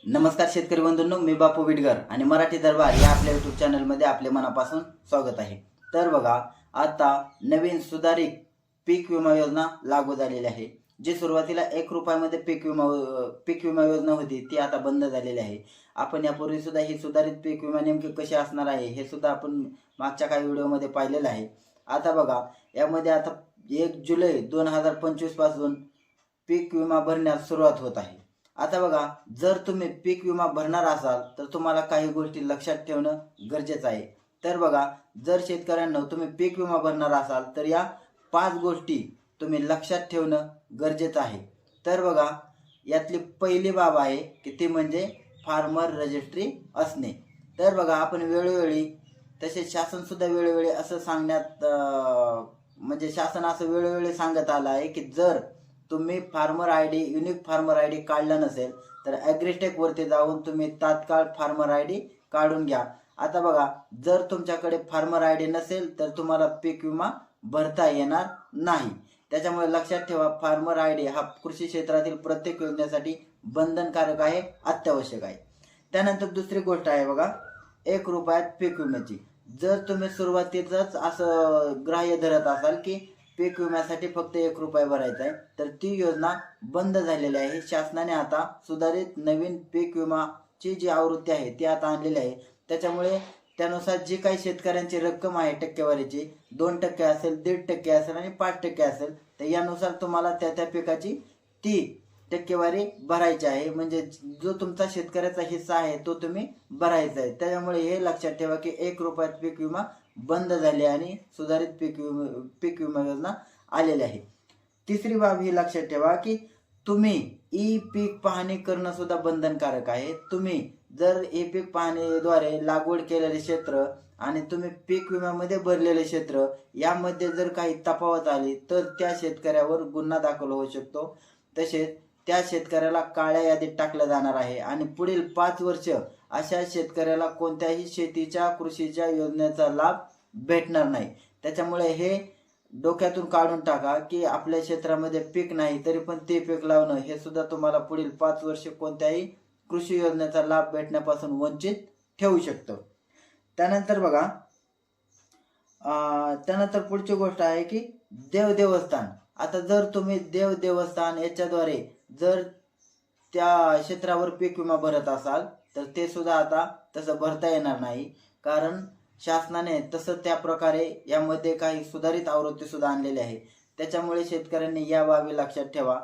नमस्कार शेतकरी बंधूंनो, मी बापू विटगर आणि मराठी दरबार या आपल्या यूट्यूब चॅनलमध्ये आपले मनापासून स्वागत आहे। तर बघा, आता नवीन सुधारित पीक विमा योजना लागू झालेली आहे। जी सुरुवातीला 1 रुपयामध्ये पीक विमा योजना होती ती आता बंद झालेली आहे। आपण यापूर्वी सुद्धा ही सुधारित पीक विमा नेमकी कशी असणार आहे हे सुद्धा आपण मागच्या काही व्हिडिओमध्ये पाहिलेलं आहे। आता बघा, यामध्ये आता 1 जुलै 2025 पासून पीक विमा भरण्यास सुरुवात होत आहे। आता बघा, जर तुम्ही पीक विमा भरणार असाल तर तुम्हाला काही गोष्टी लक्षात ठेवणं गरजेचं आहे। तर बघा, जर शेतकऱ्यांना तुम्ही पीक विमा भरणार असाल तर या 5 गोष्टी तुम्ही लक्षात ठेवणं गरजेचं आहे। तर बघा, यातली पहिली बाब आहे की ती म्हणजे फार्मर रजिस्ट्री असणे। तर बघा, आपण वेळोवेळी तसेच शासन सुद्धा वेळोवेळी असं सांगण्यात म्हणजे शासन असं वेळोवेळी सांगत आलं आहे की जर तुम्ही farmer ID unique farmer ID काढला नसेल तर ॲग्रीटेक वरती जाऊन तुम्ही तात्काळ फार्मर आयडी काढून घ्या। आता बघा, जर तुमच्याकडे फार्मर आयडी नसेल तर तुम्हाला पीक विमा भरता येणार नाही। त्याच्यामुळे लक्षात ठेवा, फार्मर आयडी हा कृषी क्षेत्रातील प्रत्येक योजनेसाठी बंधनकारक आहे, अत्यावश्यक आहे। त्यानंतर दुसरी गोष्ट आहे बघा, 1 रुपयात पीक विम्याची। जर तुम्ही सुरुवातीलाच असं ग्राह्य धरत असाल की पीक विम्यासाठी फक्त 1 रुपया भरायचा आहे तर ती योजना बंद झालेली आहे। शासनाने आता सुधारित नवीन पीक विमाची जी आवृत्ती आहे ती आता आणलेली आहे। त्याच्यामुळे त्यानुसार जी काही शेतकऱ्यांची रक्कम आहे टक्केवारीची 2% असेल, 1.5% असेल आणि 5% असेल, तर यानुसार तुम्हाला त्या पिकाची ती टक्केवारी भरायची आहे। म्हणजे जो तुमचा शेतकऱ्याचा हिस्सा आहे तो तुम्ही भरायचा आहे। त्याच्यामुळे हे लक्षात ठेवा की 1 रुपयात पीक विमा बंद झाले आणि सुधारित पीक विमा योजना आलेली आहे। तिसरी बाब ही लक्षात ठेवा की तुम्ही ई पीक पाहणी करणं सुद्धा बंधनकारक आहे। तुम्ही जर ई पीक पाहणीद्वारे लागवड केलेले क्षेत्र आणि तुम्ही पीक विम्यामध्ये भरलेले क्षेत्र यामध्ये जर काही तफावत आली तर त्या शेतकऱ्यावर गुन्हा दाखल होऊ शकतो। तसेच त्या शेतकऱ्याला काळ्या यादीत टाकलं जाणार आहे आणि पुढील 5 वर्ष अशा शेतकऱ्याला कोणत्याही शेतीच्या कृषीच्या योजनेचा लाभ भेटणार नाही। त्याच्यामुळे हे डोक्यातून काढून टाका की आपल्या क्षेत्रामध्ये पीक नाही तरी पण ते पीक लावणं हे सुद्धा तुम्हाला पुढील 5 वर्ष कोणत्याही कृषी योजनेचा लाभ भेटण्यापासून वंचित ठेवू शकतं। त्यानंतर बघा, त्यानंतर पुढची गोष्ट आहे की देवस्थान। आता जर तुम्ही देवस्थान याच्याद्वारे जर त्या क्षेत्रावर पीक विमा भरत असाल तर ते सुद्धा आता तसं भरता येणार नाही, कारण शासनाने तसं त्या प्रकारे यामध्ये काही सुधारित आवृत्ती सुद्धा आणलेली आहे। त्याच्यामुळे शेतकऱ्यांनी या बाबी लक्षात ठेवा,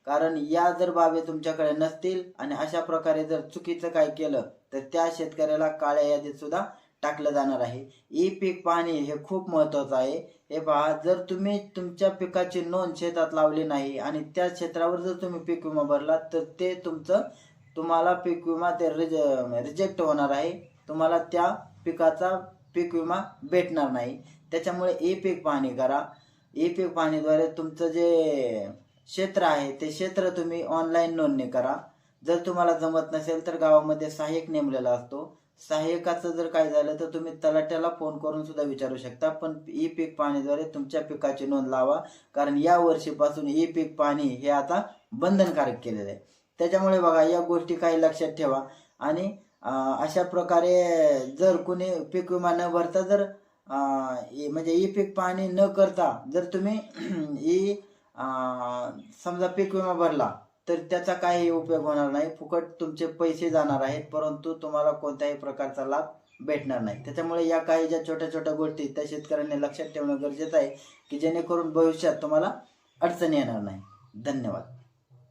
कारण या जर बाबी तुमच्याकडे नसतील आणि अशा प्रकारे जर चुकीचं काय केलं तर त्या शेतकऱ्याला काळ्या यादीत सुद्धा टाकलं जाणार आहे। ई पीक पाहणी हे खूप महत्त्वाचं आहे। हे पहा, जर तुम्ही तुमच्या पिकाची नोंद शेतात लावली नाही आणि त्या क्षेत्रावर जर तुम्ही पीक विमा भरला तर ते तुम्हाला पीक विमा ते रिजेक्ट होणार आहे। तुम्हाला त्या पिकाचा पीक विमा भेटणार नाही। त्याच्यामुळे ई पीक पाहणी करा। ई पीक पाहणीद्वारे तुमचं जे क्षेत्र आहे ते क्षेत्र तुम्ही ऑनलाईन नोंदणी करा। जर तुम्हाला जमत नसेल तर गावामध्ये सहाय्यक नेमलेला असतो, सहाय्यकाचं जर काय झालं तर तुम्ही तलाट्याला फोन करून सुद्धा विचारू शकता। पण ई पीक पाहणीद्वारे तुमच्या पिकाची नोंद लावा, कारण या वर्षीपासून ई पीक पाहणी हे आता बंधनकारक केलेलं आहे। त्याच्यामुळे बघा, या गोष्टी काही लक्षात ठेवा आणि अशा प्रकारे जर कोणी पीक विमा न भरता जर म्हणजे ई पीक पाहणी न करता जर तुम्ही समजा पीक विमा भरला तर त्याचा काही उपयोग होणार नाही। फुकट तुमचे पैसे जाणार आहेत, परंतु तुम्हाला कोणत्याही प्रकारचा लाभ भेटणार नाही। त्याच्यामुळे या काही ज्या छोट्या छोट्या गोष्टी त्या शेतकऱ्यांनी लक्षात ठेवणं गरजेचं आहे की जेणेकरून भविष्यात तुम्हाला अडचणी येणार नाही। धन्यवाद।